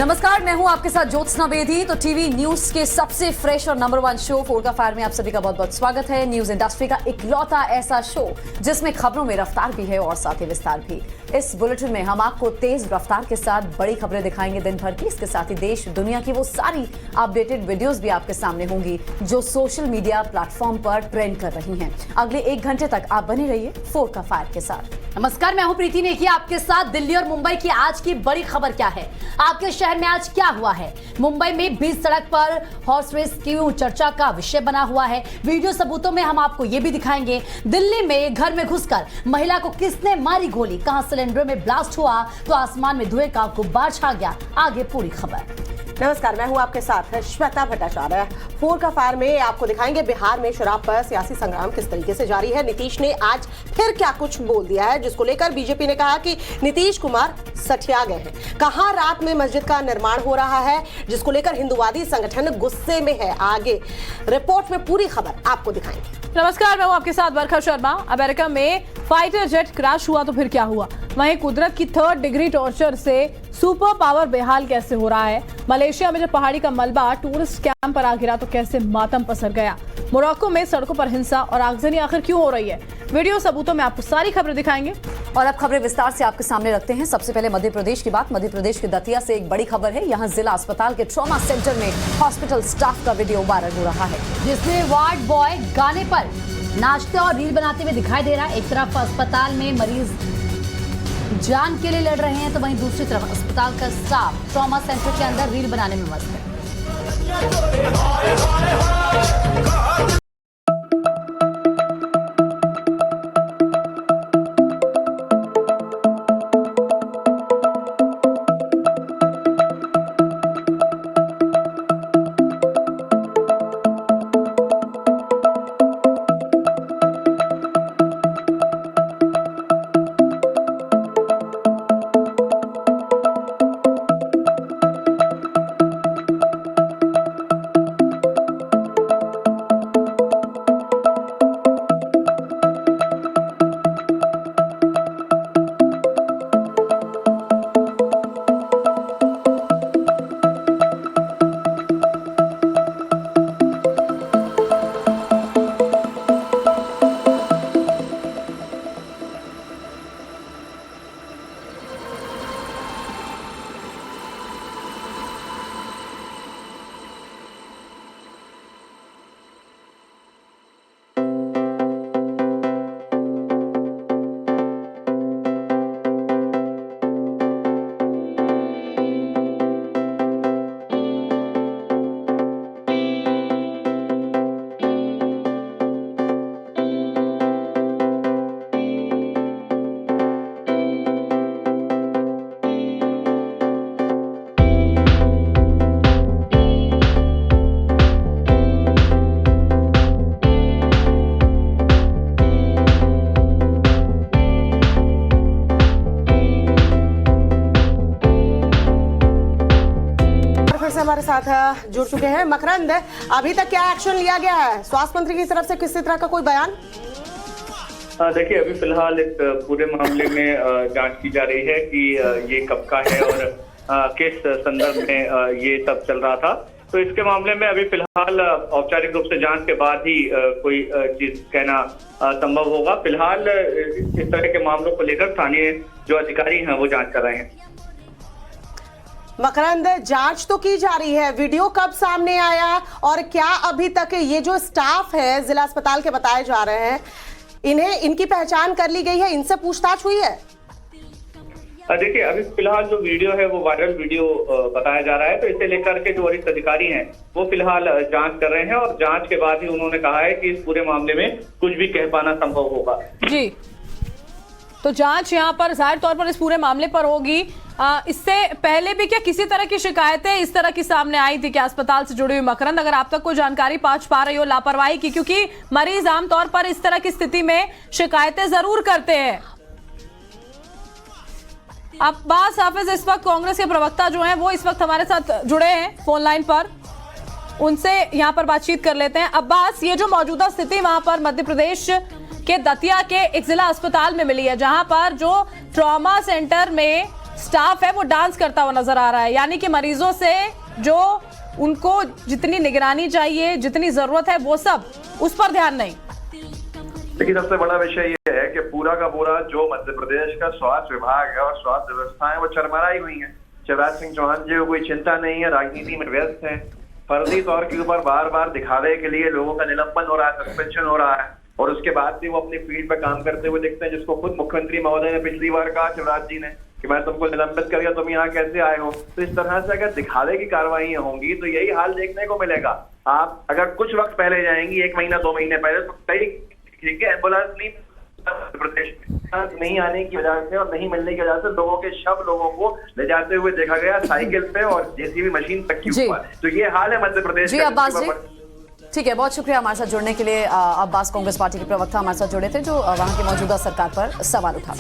नमस्कार, मैं हूं आपके साथ ज्योत्सना बेदी। तो टीवी न्यूज के सबसे फ्रेश और नंबर 1 शो फोरका फायर में आप सभी का बहुत बहुत स्वागत है। न्यूज इंडस्ट्री का इकलौता ऐसा शो जिसमें खबरों में रफ्तार भी है और साथ ही विस्तार भी। इस बुलेटिन में हम आपको तेज रफ्तार के साथ बड़ी खबरें दिखाएंगे दिन भर की। इसके साथ ही देश दुनिया की वो सारी अपडेटेड वीडियोस भी आपके सामने होंगी जो सोशल मीडिया प्लेटफॉर्म पर ट्रेंड कर रही हैं। अगले 1 घंटे तक आप बने रहिए फोरका फायर के साथ। नमस्कार, मैं हूं प्रीति नेकी आपके साथ। दिल्ली और मुंबई की आज की बड़ी खबर क्या है, आपके शहर में आज क्या हुआ है। मुंबई में बीच सड़क पर हॉर्स रेस क्यों चर्चा का विषय बना हुआ है। वीडियो सबूतों में हम आपको ये भी दिखाएंगे। दिल्ली में घर में घुसकर महिला को किसने मारी गोली, कहां सिलेंडर में ब्लास्ट हुआ तो आसमान में धुएं का गुब्बार छा गया। आगे पूरी खबर। नमस्कार, मैं हूं आपके साथ श्वेता भट्टाचार्य। फोरका फायर में आपको दिखाएंगे बिहार में शराब पर सियासी संग्राम किस तरीके से जारी है। नीतीश ने आज फिर क्या कुछ बोल दिया है जिसको लेकर बीजेपी ने कहा कि नीतीश कुमार सठिया गए हैं। कहां रात में मस्जिद का निर्माण हो रहा है जिसको लेकर हिंदुवादी संगठन गुस्से में है। आगे रिपोर्ट में पूरी खबर आपको दिखाएंगे। नमस्कार, मैं हूं आपके साथ वर्षा शर्मा। अमेरिका में फाइटर जेट क्रैश हुआ तो फिर क्या हुआ, वहीं कुदरत की 3rd डिग्री टॉर्चर से सुपर पावर बेहाल कैसे हो रहा है। मलेशिया में जब पहाड़ी का मलबा टूरिस्ट कैंप पर आ गिरा तो कैसे मातम पसर गया। मोरक्को में सड़कों पर हिंसा और आगजनी आखिर क्यों हो रही है। वीडियो सबूतों में आपको सारी खबरें दिखाएंगे और अब खबरें विस्तार से आपके सामने रखते हैं। सबसे पहले मध्य प्रदेश की बात। मध्य प्रदेश के दतिया से एक बड़ी खबर है। यहाँ जिला अस्पताल के ट्रॉमा सेंटर में हॉस्पिटल स्टाफ का वीडियो वायरल हो रहा है जिसमें वार्ड बॉय गाने पर नाचते और रील बनाते हुए दिखाई दे रहा है। एक तरफ अस्पताल में मरीज जान के लिए लड़ रहे हैं तो वहीं दूसरी तरफ अस्पताल का स्टाफ ट्रॉमा सेंटर के अंदर रील बनाने में मस्त है। हमारे साथ जुड़ चुके हैं मकरंद। अभी तक क्या एक्शन लिया गया है स्वास्थ्य मंत्री की तरफ से, किसी तरह का कोई बयान? देखिए, अभी फिलहाल इस पूरे मामले में जांच की जा रही है कि ये कब का है और किस संदर्भ में ये सब चल रहा था। तो इसके मामले में अभी फिलहाल औपचारिक रूप से जांच के बाद ही कोई चीज कहना संभव होगा। फिलहाल इस तरह के मामलों को लेकर स्थानीय जो अधिकारी हैं वो जांच कर रहे हैं। मकरंद, जांच तो की जा रही है, वीडियो कब सामने आया और क्या अभी तक ये जो स्टाफ है जिला अस्पताल के बताए जा रहे हैं इनकी पहचान कर ली गई है, इनसे पूछताछ हुई है? देखिए, अभी फिलहाल जो वीडियो है वो वायरल वीडियो बताया जा रहा है। तो इसे लेकर के जो वरिष्ठ अधिकारी हैं वो फिलहाल जांच कर रहे हैं और जांच के बाद ही उन्होंने कहा है कि इस पूरे मामले में कुछ भी कह पाना संभव होगा। जी, तो जांच यहाँ पर जाहिर तौर पर इस पूरे मामले पर होगी। इससे पहले भी क्या किसी तरह की शिकायतें इस तरह की सामने आई थी क्या अस्पताल से जुड़ी हुई? मकरंद, अगर आप तक कोई जानकारी पहुंच पा रही हो लापरवाही की, क्योंकि मरीज आमतौर पर इस तरह की स्थिति में शिकायतें जरूर करते हैं। अब्बास हाफिज इस वक्त कांग्रेस के प्रवक्ता जो हैं वो इस वक्त हमारे साथ जुड़े हैं फोन लाइन पर, उनसे यहाँ पर बातचीत कर लेते हैं। अब्बास, ये जो मौजूदा स्थिति वहां पर मध्य प्रदेश के दतिया के एक जिला अस्पताल में मिली है जहां पर जो ट्रॉमा सेंटर में स्टाफ है वो डांस करता हुआ नजर आ रहा है, यानी कि मरीजों से जो उनको जितनी निगरानी चाहिए, जितनी जरूरत है, वो सब उस पर ध्यान नहीं। देखिए, सबसे बड़ा विषय ये है कि पूरा का पूरा जो मध्य प्रदेश का स्वास्थ्य विभाग है और स्वास्थ्य व्यवस्था है वो चरमराई हुई है। शिवराज सिंह चौहान जी को कोई चिंता नहीं है, राजनीति में व्यस्त है, फर्जी तौर के ऊपर बार बार दिखावे के लिए लोगों का निलंबन हो रहा है, सस्पेंशन हो रहा है, और उसके बाद भी वो अपनी फील्ड पे काम करते हुए दिखते हैं, जिसको खुद मुख्यमंत्री महोदय ने पिछली बार कहा शिवराज जी ने कि मैं तुमको निलंबित कर दिया, तुम यहाँ कैसे आए हो। तो इस तरह से अगर दिखावे की कार्रवाई होंगी तो यही हाल देखने को मिलेगा। आप अगर कुछ वक्त पहले जाएंगी, 1 महीना 2 महीने पहले, तो कई एम्बुलेंस प्रदेश नहीं आने की वजह से और नहीं मिलने की वजह से लोगों के शव लोगों को ले जाते हुए देखा गया, साइकिल पे और जेसीबी मशीन तक के ऊपर। तो ये हाल है मध्य प्रदेश का। अब्बास जी, ठीक है, बहुत शुक्रिया हमारे साथ जुड़ने के लिए। अब्बास कांग्रेस पार्टी के प्रवक्ता हमारे साथ जुड़े थे जो वहां की मौजूदा सरकार पर सवाल उठा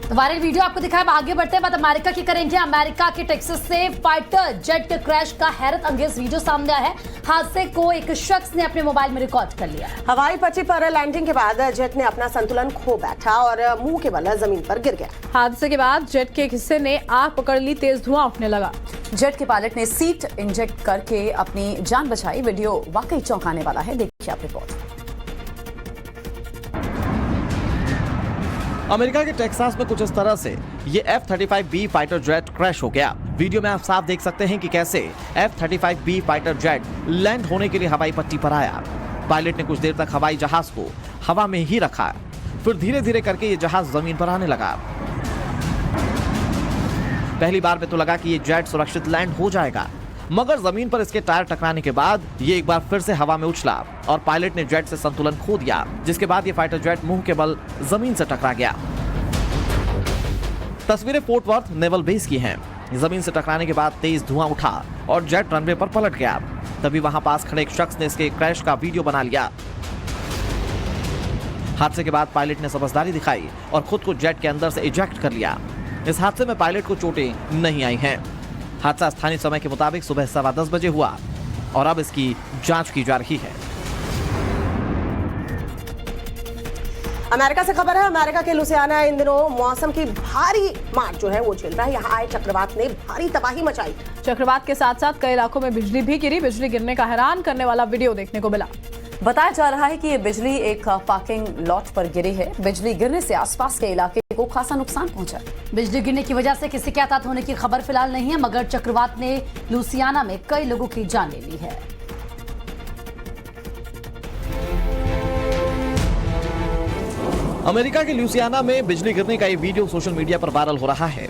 वायरल वीडियो आपको दिखाया। आगे बढ़ते हैं, बात अमेरिका की करेंगे। अमेरिका के टेक्सास से फाइटर जेट क्रैश का हैरत अंगेज वीडियो सामने आया है। हादसे को एक शख्स ने अपने मोबाइल में रिकॉर्ड कर लिया। हवाई पट्टी पर लैंडिंग के बाद जेट ने अपना संतुलन खो बैठा और मुंह के बल जमीन पर गिर गया। हादसे के बाद जेट के एक हिस्से ने आग पकड़ ली, तेज धुआं उठने लगा। जेट के पायलट ने सीट इंजेक्ट करके अपनी जान बचाई। वीडियो वाकई चौंकाने वाला है, देखिए आप रिपोर्ट। अमेरिका के टेक्सास में कुछ इस तरह से ये F-35B फाइटर जेट क्रैश हो गया। वीडियो में आप साफ देख सकते हैं कि कैसे F-35B फाइटर जेट लैंड होने के लिए हवाई पट्टी पर आया। पायलट ने कुछ देर तक हवाई जहाज को हवा में ही रखा, फिर धीरे धीरे करके ये जहाज जमीन पर आने लगा। पहली बार में तो लगा कि ये जेट सुरक्षित लैंड हो जाएगा, मगर जमीन पर इसके टायर टकराने के बाद ये एक बार फिर से हवा में उछला और पायलट ने जेट से संतुलन खो दिया, जिसके बाद ये फाइटर जेट मुंह के बल जमीन से टकरा गया। तस्वीरें फोर्ट वर्थ नेवल बेस की हैं। जमीन से टकराने के बाद तेज धुआं उठा और जेट रनवे पर पलट गया। तभी वहां पास खड़े एक शख्स ने इसके क्रैश का वीडियो बना लिया। हादसे के बाद पायलट ने समझदारी दिखाई और खुद को जेट के अंदर से इजेक्ट कर लिया। इस हादसे में पायलट को चोटें नहीं आई हैं। हादसा स्थानीय समय के मुताबिक सुबह 10:15 बजे हुआ और अब इसकी जांच की जा रही है। अमेरिका से खबर है। अमेरिका के लुसियाना इन दिनों मौसम की भारी मार जो है वो झेल रहा है। यहाँ आए चक्रवात ने भारी तबाही मचाई। चक्रवात के साथ साथ कई इलाकों में बिजली भी गिरी। बिजली गिरने का हैरान करने वाला वीडियो देखने को मिला। बताया जा रहा है कि ये बिजली एक पार्किंग लॉट पर गिरी है। बिजली गिरने से आसपास के इलाके को खासा नुकसान पहुंचा। बिजली गिरने की वजह से किसी के हताहत होने की खबर फिलहाल नहीं है, मगर चक्रवात ने लुसियाना में कई लोगों की जान ले ली है। अमेरिका के लुसियाना में बिजली गिरने का ये वीडियो सोशल मीडिया पर वायरल हो रहा है।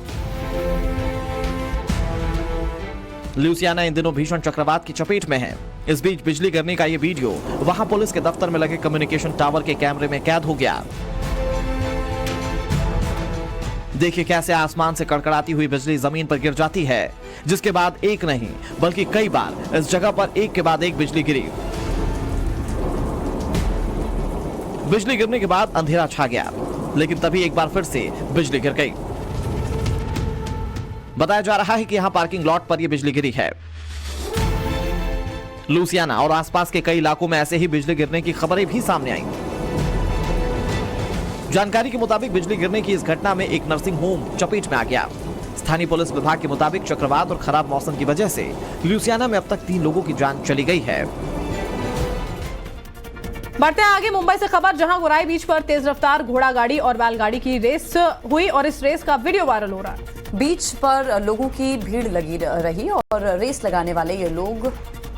लुसियाना इन दिनों भीषण चक्रवात की चपेट में है। इस बीच बिजली गिरने का ये वीडियो वहां पुलिस के दफ्तर में लगे कम्युनिकेशन टावर के कैमरे में कैद हो गया। देखिए कैसे आसमान से कड़कड़ाती हुई बिजली जमीन पर गिर जाती है, जिसके बाद एक नहीं बल्कि कई बार इस जगह पर एक के बाद एक बिजली गिरी। बिजली गिरने के बाद अंधेरा छा गया, लेकिन तभी एक बार फिर से बिजली गिर गई। बताया जा रहा है कि यहां पार्किंग लॉट पर यह बिजली गिरी है। लुसियाना और आसपास के कई इलाकों में ऐसे ही बिजली गिरने की खबरें भी सामने आई। जानकारी के मुताबिक बिजली गिरने की इस घटना में एक नर्सिंग होम चपेट में आ गया। स्थानीय पुलिस विभाग के मुताबिक चक्रवात और खराब मौसम की वजह से लुसियाना में अब तक 3 लोगों की जान चली गई है। बढ़ते हैं आगे। मुंबई से खबर, जहां गोराई बीच पर तेज रफ्तार घोड़ा गाड़ी और बैलगाड़ी की रेस हुई और इस रेस का वीडियो वायरल हो रहा है। बीच पर लोगों की भीड़ लगी रही और रेस लगाने वाले ये लोग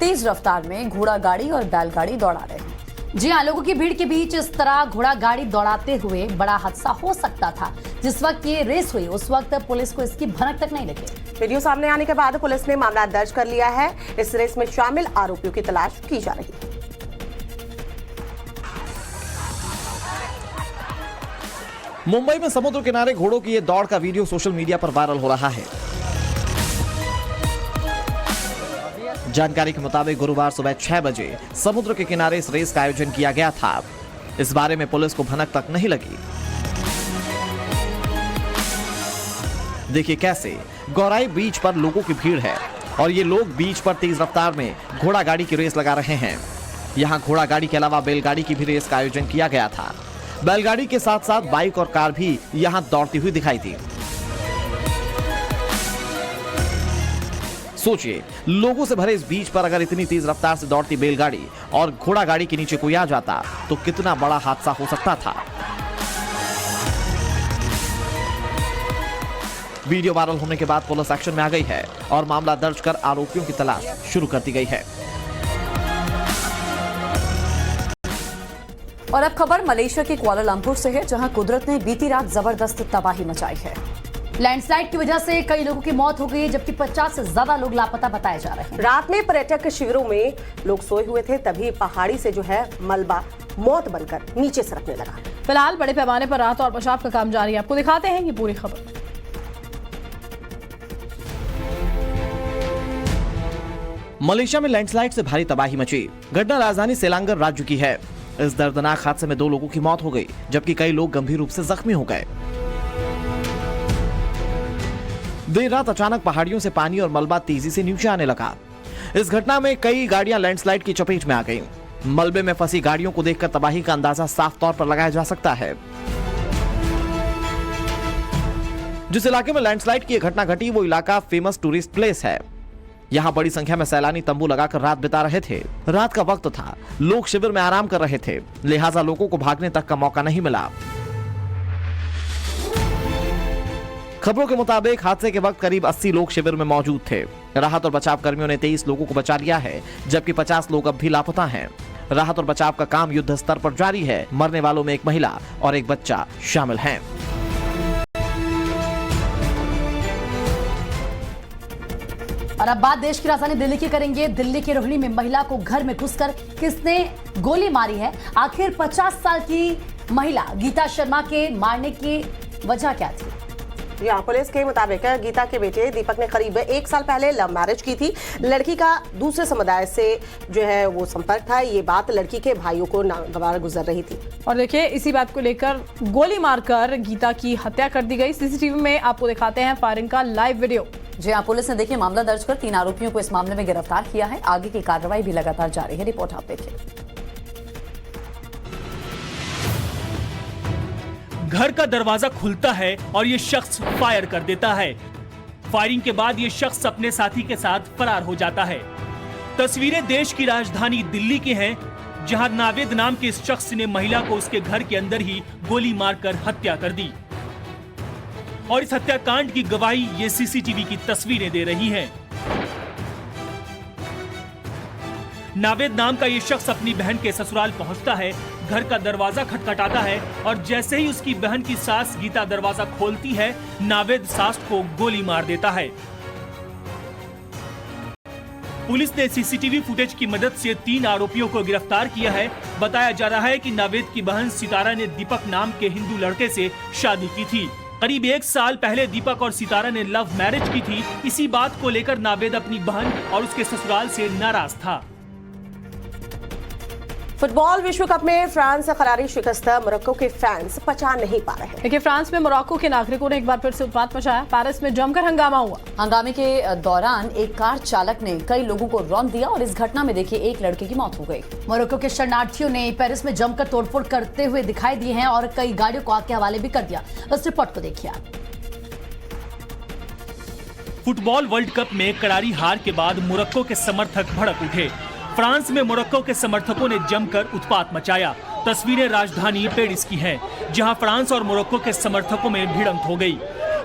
तेज रफ्तार में घोड़ा गाड़ी और बैलगाड़ी दौड़ा रहे हैं। जी हाँ, लोगों की भीड़ के बीच इस तरह घोड़ा गाड़ी दौड़ाते हुए बड़ा हादसा हो सकता था। जिस वक्त ये रेस हुई उस वक्त पुलिस को इसकी भनक तक नहीं लगी। वीडियो सामने आने के बाद पुलिस ने मामला दर्ज कर लिया है। इस रेस में शामिल आरोपियों की तलाश की जा रही है। मुंबई में समुद्र किनारे घोड़ों की ये दौड़ का वीडियो सोशल मीडिया पर वायरल हो रहा है। जानकारी के मुताबिक गुरुवार सुबह 6 बजे समुद्र के किनारे इस रेस का आयोजन किया गया था। इस बारे में पुलिस को भनक तक नहीं लगी। देखिए कैसे गौराई बीच पर लोगों की भीड़ है और ये लोग बीच पर तेज रफ्तार में घोड़ा गाड़ी की रेस लगा रहे हैं। यहाँ घोड़ा गाड़ी के अलावा बैलगाड़ी की भी रेस का आयोजन किया गया था। बैलगाड़ी के साथ साथ बाइक और कार भी यहाँ दौड़ती हुई दिखाई दी। सोचिए, लोगों से भरे इस बीच पर अगर इतनी तेज रफ्तार से दौड़ती बैलगाड़ी और घोड़ा गाड़ी के नीचे कोई आ जाता तो कितना बड़ा हादसा हो सकता था। वीडियो वायरल होने के बाद पुलिस एक्शन में आ गई है और मामला दर्ज कर आरोपियों की तलाश शुरू कर दी गई है। और अब खबर मलेशिया के कुआलालंपुर से है, जहां कुदरत ने बीती रात जबरदस्त तबाही मचाई है। लैंडस्लाइड की वजह से कई लोगों की मौत हो गई, जबकि 50 से ज्यादा लोग लापता बताए जा रहे हैं। रात में पर्यटक शिविरों में लोग सोए हुए थे, तभी पहाड़ी से जो है मलबा मौत बनकर नीचे सरकने लगा। फिलहाल बड़े पैमाने पर राहत और बचाव का काम जारी है। आपको दिखाते हैं ये पूरी खबर। मलेशिया में लैंडस्लाइड से भारी तबाही मची। घटना राजधानी सेलांगर राज्य की है। इस दर्दनाक हादसे में 2 लोगों की मौत हो गई, जबकि कई लोग गंभीर रूप से जख्मी हो गए। देर रात अचानक पहाड़ियों से पानी और मलबा तेजी से नीचे आने लगा। इस घटना में कई गाड़ियां लैंडस्लाइड की चपेट में आ गईं। मलबे में फंसी गाड़ियों को देखकर तबाही का अंदाजा साफ तौर पर लगाया जा सकता है। जिस इलाके में लैंडस्लाइड की घटना घटी वो इलाका फेमस टूरिस्ट प्लेस है। यहाँ बड़ी संख्या में सैलानी तंबू लगाकर रात बिता रहे थे। रात का वक्त था, लोग शिविर में आराम कर रहे थे, लिहाजा लोगों को भागने तक का मौका नहीं मिला। खबरों के मुताबिक हादसे के वक्त करीब 80 लोग शिविर में मौजूद थे। राहत और बचाव कर्मियों ने 23 लोगों को बचा लिया है, जबकि 50 लोग अब भी लापता हैं। राहत और बचाव का काम युद्ध स्तर पर जारी है। मरने वालों में एक महिला और एक बच्चा शामिल हैं। और अब बात देश की राजधानी दिल्ली की करेंगे। दिल्ली के रोहिणी में महिला को घर में घुसकर किसने गोली मारी है? आखिर 50 साल की महिला गीता शर्मा के मारने की वजह क्या थी? यहाँ पुलिस के मुताबिक गीता के बेटे दीपक ने करीब 1 साल पहले लव मैरिज की थी। लड़की का दूसरे समुदाय से जो है वो संपर्क था। ये बात लड़की के भाइयों को नागवार गुजर रही थी। और देखिए, इसी बात को लेकर गोली मारकर गीता की हत्या कर दी गई। सीसीटीवी में आपको दिखाते हैं फायरिंग का लाइव वीडियो। जी हाँ, पुलिस ने देखिए मामला दर्ज कर 3 आरोपियों को इस मामले में गिरफ्तार किया है। आगे की कार्रवाई भी लगातार जारी है। रिपोर्ट आप देखिए। घर का दरवाजा खुलता है और ये शख्स फायर कर देता है। फायरिंग के बाद ये शख्स अपने साथी के साथ फरार हो जाता है। तस्वीरें देश की राजधानी दिल्ली की हैं, जहां नावेद नाम के इस शख्स ने महिला को उसके घर के अंदर ही गोली मारकर हत्या कर दी। और इस हत्याकांड की गवाही ये सीसीटीवी की तस्वीरें दे रही हैं। नावेद नाम का ये शख्स अपनी बहन के ससुराल पहुंचता है, घर का दरवाजा खटखटाता है और जैसे ही उसकी बहन की सास गीता दरवाजा खोलती है, नावेद सास को गोली मार देता है। पुलिस ने सीसीटीवी फुटेज की मदद से 3 आरोपियों को गिरफ्तार किया है। बताया जा रहा है कि नावेद की बहन सितारा ने दीपक नाम के हिंदू लड़के से शादी की थी। करीब 1 साल पहले दीपक और सितारा ने लव मैरिज की थी। इसी बात को लेकर नावेद अपनी बहन और उसके ससुराल से नाराज था। फुटबॉल विश्व कप में फ्रांस से करारी शिकस्त मोरक्को के फैंस पचा नहीं पा रहे हैं। देखिए, फ्रांस में मोरक्को के नागरिकों ने एक बार फिर से उत्पात मचाया। पेरिस में जमकर हंगामा हुआ। हंगामे के दौरान एक कार चालक ने कई लोगों को रौंद दिया और इस घटना में देखिए एक लड़के की मौत हो गई। मोरक्को के शरणार्थियों ने पेरिस में जमकर तोड़फोड़ करते हुए दिखाई दिए हैं और कई गाड़ियों को आग के हवाले भी कर दिया। इस रिपोर्ट को देखिए आप। फुटबॉल वर्ल्ड कप में करारी हार के बाद मोरक्को के समर्थक भड़क उठे। फ्रांस में मोरक्को के समर्थकों ने जमकर उत्पात मचाया। तस्वीरें राजधानी पेरिस की हैं, जहां फ्रांस और मोरक्को के समर्थकों में भिड़ंत हो गई।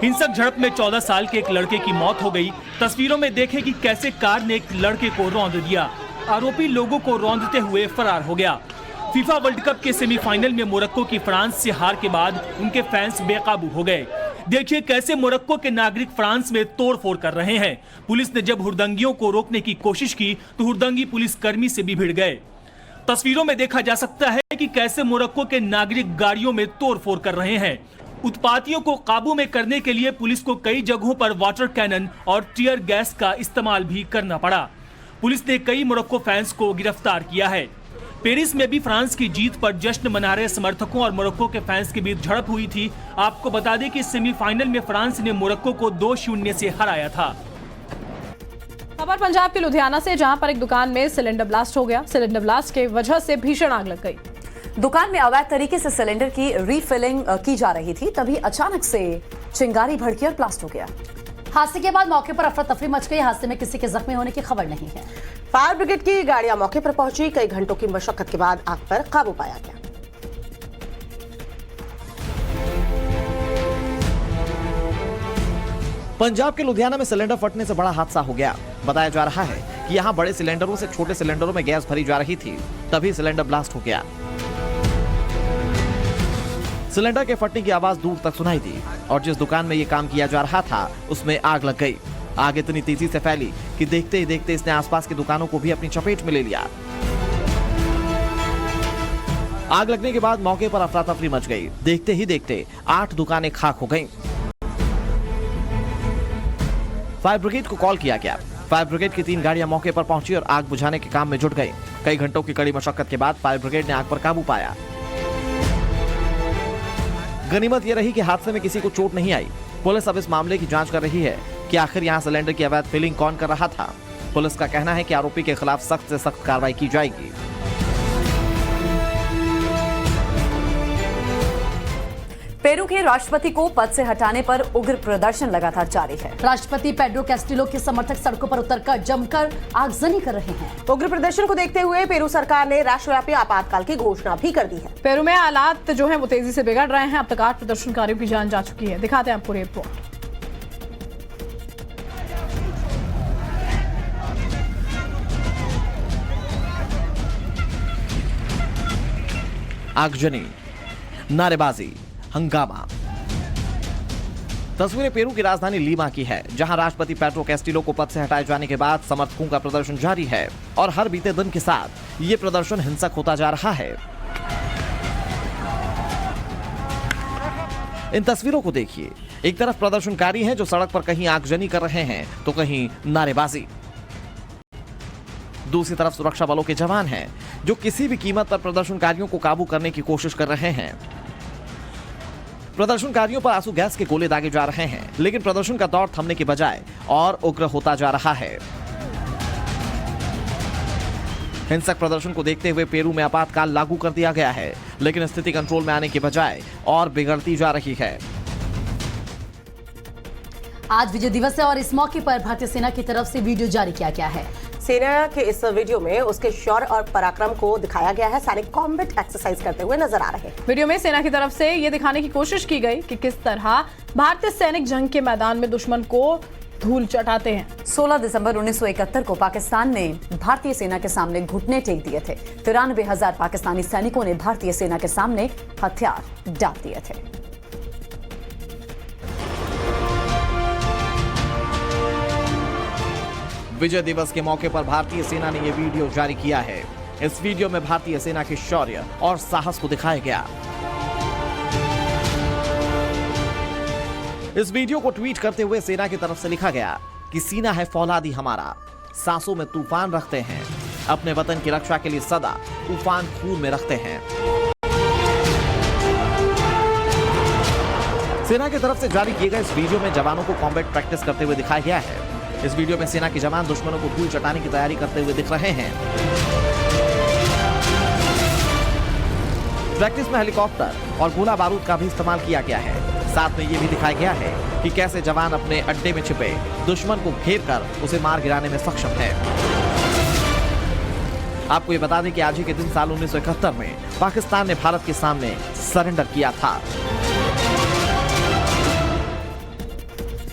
हिंसक झड़प में 14 साल के एक लड़के की मौत हो गई। तस्वीरों में देखें कि कैसे कार ने एक लड़के को रौंद दिया। आरोपी लोगों को रौंदते हुए फरार हो गया। फीफा वर्ल्ड कप के सेमीफाइनल में मोरक्को की फ्रांस से हार के बाद उनके फैंस बेकाबू हो गए। देखिए कैसे मोरक्को के नागरिक फ्रांस में तोड़फोड़ कर रहे हैं। पुलिस ने जब हुड़दंगियों को रोकने की कोशिश की तो हुड़दंगी पुलिस कर्मी से भी भिड़ गए। तस्वीरों में देखा जा सकता है कि कैसे मोरक्को के नागरिक गाड़ियों में तोड़फोड़ कर रहे हैं। उत्पातियों को काबू में करने के लिए पुलिस को कई जगहों पर वाटर कैनन और टीयर गैस का इस्तेमाल भी करना पड़ा। पुलिस ने कई मोरक्को फैंस को गिरफ्तार किया है। पेरिस में भी फ्रांस की जीत पर जश्न मना रहे समर्थकों और मोरक्को के फैंस के बीच झड़प हुई थी। आपको बता दें कि सेमीफाइनल में फ्रांस ने मोरक्को को 2-0 से हराया था। खबर पंजाब के लुधियाना से, जहां पर एक दुकान में सिलेंडर ब्लास्ट हो गया। सिलेंडर ब्लास्ट के वजह से भीषण आग लग गई। दुकान में अवैध तरीके से सिलेंडर की रीफिलिंग की जा रही थी, तभी अचानक से चिंगारी भड़की और ब्लास्ट हो गया। हादसे के बाद मौके पर अफरा तफरी मच गई। हादसे में किसी के जख्मी होने की खबर नहीं है। फायर ब्रिगेड की गाड़ियां मौके पर पहुंची। कई घंटों की मशक्कत के बाद आग पर काबू पाया गया। पंजाब के लुधियाना में सिलेंडर फटने से बड़ा हादसा हो गया। बताया जा रहा है कि यहां बड़े सिलेंडरों से छोटे सिलेंडरों में गैस भरी जा रही थी, तभी सिलेंडर ब्लास्ट हो गया। सिलेंडर के फटने की आवाज दूर तक सुनाई दी और जिस दुकान में ये काम किया जा रहा था उसमें आग लग गई। आग इतनी तेजी से फैली कि देखते ही देखते इसने आसपास की दुकानों को भी अपनी चपेट में ले लिया। आग लगने के बाद मौके पर अफरा तफरी मच गई। देखते ही देखते 8 दुकानें खाक हो गईं। फायर ब्रिगेड को कॉल किया गया। फायर ब्रिगेड की 3 गाड़ियां मौके पर पहुंची और आग बुझाने के काम में जुट गई। कई घंटों की कड़ी मशक्कत के बाद फायर ब्रिगेड ने आग पर काबू पाया। गनीमत यह रही कि हादसे में किसी को चोट नहीं आई। पुलिस अब इस मामले की जांच कर रही है कि आखिर यहां सिलेंडर की अवैध फिलिंग कौन कर रहा था। पुलिस का कहना है कि आरोपी के खिलाफ सख्त से सख्त कार्रवाई की जाएगी। पेरू के राष्ट्रपति को पद से हटाने पर उग्र प्रदर्शन लगातार जारी है। राष्ट्रपति पेड्रो कैस्टिलो के समर्थक सड़कों पर उतरकर जमकर आगजनी कर रहे हैं। उग्र प्रदर्शन को देखते हुए पेरू सरकार ने राष्ट्रव्यापी आपातकाल की घोषणा भी कर दी है। पेरू में हालात जो है वो तेजी से बिगड़ रहे हैं। अब तक 8 प्रदर्शनकारियों की जान जा चुकी है। दिखाते हैं आपको रिपोर्ट। आगजनी, नारेबाजी, हंगामा। तस्वीरें पेरू की राजधानी लीमा की है, जहां राष्ट्रपति पेड्रो कैस्टिलो को पद से हटाए जाने के बाद समर्थकों का प्रदर्शन जारी है और हर बीते दिन के साथ ये प्रदर्शन हिंसक होता जा रहा है। इन तस्वीरों को देखिए। एक तरफ प्रदर्शनकारी हैं जो सड़क पर कहीं आगजनी कर रहे हैं तो कहीं नारेबाजी। दूसरी तरफ सुरक्षा बलों के जवान हैं जो किसी भी कीमत पर प्रदर्शनकारियों को काबू करने की कोशिश कर रहे हैं। प्रदर्शनकारियों पर आंसू गैस के गोले दागे जा रहे हैं, लेकिन प्रदर्शन का दौर थमने की बजाय और उग्र होता जा रहा है। हिंसक प्रदर्शन को देखते हुए पेरू में आपातकाल लागू कर दिया गया है, लेकिन स्थिति कंट्रोल में आने की बजाय और बिगड़ती जा रही है। आज विजय दिवस है और इस मौके पर भारतीय सेना की तरफ से वीडियो जारी किया गया है। सेना के इस वीडियो में उसके शौर्य और पराक्रम को दिखाया गया है। सैनिक कॉम्बैट एक्सरसाइज करते हुए नजर आ रहे हैं। वीडियो में सेना की तरफ से ये दिखाने की कोशिश की गई कि किस तरह भारतीय सैनिक जंग के मैदान में दुश्मन को धूल चटाते हैं। 16 दिसंबर 1971 को पाकिस्तान ने भारतीय सेना के सामने घुटने टेक दिए थे। 93,000 पाकिस्तानी सैनिकों ने भारतीय सेना के सामने हथियार डाल दिए थे। विजय दिवस के मौके पर भारतीय सेना ने यह वीडियो जारी किया है। इस वीडियो में भारतीय सेना के शौर्य और साहस को दिखाया गया। इस वीडियो को ट्वीट करते हुए सेना की तरफ से लिखा गया कि सीना है फौलादी हमारा, सांसों में तूफान रखते हैं, अपने वतन की रक्षा के लिए सदा तूफान खून में रखते हैं। सेना की तरफ से जारी किए गए इस वीडियो में जवानों को कॉम्बैट प्रैक्टिस करते हुए दिखाया गया है। इस वीडियो में सेना के जवान दुश्मनों को धूल चटाने की तैयारी करते हुए दिख रहे हैं। प्रैक्टिस में हेलीकॉप्टर और गोला बारूद का भी इस्तेमाल किया गया है। साथ में यह भी दिखाया गया है कि कैसे जवान अपने अड्डे में छिपे दुश्मन को घेर कर उसे मार गिराने में सक्षम है। आपको ये बता दें कि आज ही के दिन साल 1971 में पाकिस्तान ने भारत के सामने सरेंडर किया था।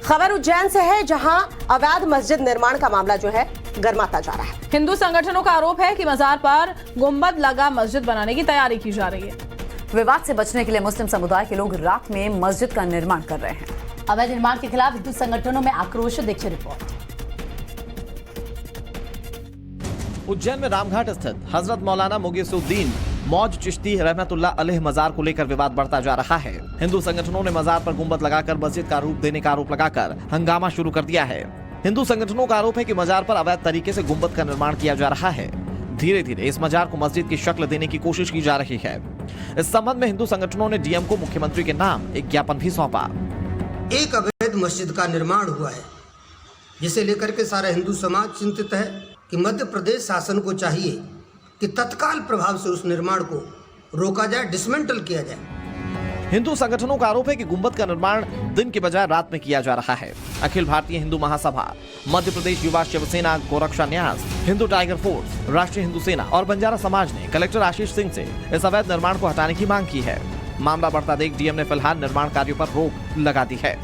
खबर उज्जैन से है, जहां अवैध मस्जिद निर्माण का मामला जो है गर्माता जा रहा है। हिंदू संगठनों का आरोप है कि मजार पर गुंबद लगा मस्जिद बनाने की तैयारी की जा रही है। विवाद से बचने के लिए मुस्लिम समुदाय के लोग रात में मस्जिद का निर्माण कर रहे हैं। अवैध निर्माण के खिलाफ हिंदू संगठनों में आक्रोश। देखिए रिपोर्ट। उज्जैन में रामघाट स्थित हजरत मौलाना मुगीसुद्दीन मौज चिश्ती रहमतुल्लाह अलैह मजार को लेकर विवाद बढ़ता जा रहा है। हिंदू संगठनों ने मजार पर गुंबद लगाकर मस्जिद का रूप देने का आरोप लगाकर हंगामा शुरू कर दिया है। हिंदू संगठनों का आरोप है कि मजार पर अवैध तरीके से गुंबद का निर्माण किया जा रहा है। धीरे धीरे इस मजार को मस्जिद की शक्ल देने की कोशिश की जा रही है। इस संबंध में हिंदू संगठनों ने डीएम को मुख्यमंत्री के नाम एक ज्ञापन भी सौंपा। एक अवैध मस्जिद का निर्माण हुआ है जिसे लेकर के सारा हिंदू समाज चिंतित है कि मध्य प्रदेश शासन को चाहिए कि तत्काल प्रभाव से उस निर्माण को रोका जाए, डिसमेंटल किया जाए। हिंदू संगठनों का आरोप है कि गुंबद का निर्माण दिन के बजाय रात में किया जा रहा है। अखिल भारतीय हिंदू महासभा, मध्य प्रदेश युवा शिवसेना, गोरक्षा न्यास, हिंदू टाइगर फोर्स, राष्ट्रीय हिंदू सेना और बंजारा समाज ने कलेक्टर आशीष सिंह से इस अवैध निर्माण को हटाने की मांग की है। मामला बढ़ता देख डीएम ने फिलहाल निर्माण कार्यों पर रोक लगा दी है।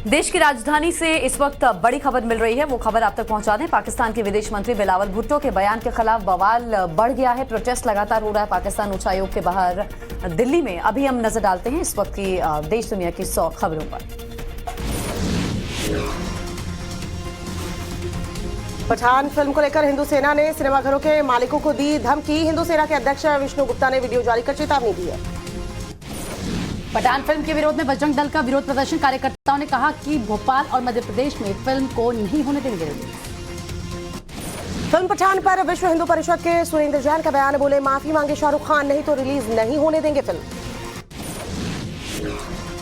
देश की राजधानी से इस वक्त बड़ी खबर मिल रही है, वो खबर आप तक पहुंचा दें। पाकिस्तान के विदेश मंत्री बिलावल भुट्टो के बयान के खिलाफ बवाल बढ़ गया है। प्रोटेस्ट लगातार हो रहा है पाकिस्तान उच्चायोग के बाहर दिल्ली में। अभी हम नजर डालते हैं इस वक्त की देश दुनिया की 100 खबरों पर। पठान फिल्म को लेकर हिंदू सेना ने सिनेमाघरों के मालिकों को दी धमकी। हिंदू सेना के अध्यक्ष विष्णु गुप्ता ने वीडियो जारी कर चेतावनी दी है। पठान फिल्म के विरोध में बजरंग दल का विरोध प्रदर्शन। कार्यकर्ताओं ने कहा कि भोपाल और मध्य प्रदेश में फिल्म को नहीं होने देंगे रिलीज। फिल्म पठान पर विश्व हिंदू परिषद के सुरेंद्र जैन का बयान। बोले माफी मांगे शाहरुख खान, नहीं तो रिलीज नहीं होने देंगे फिल्म।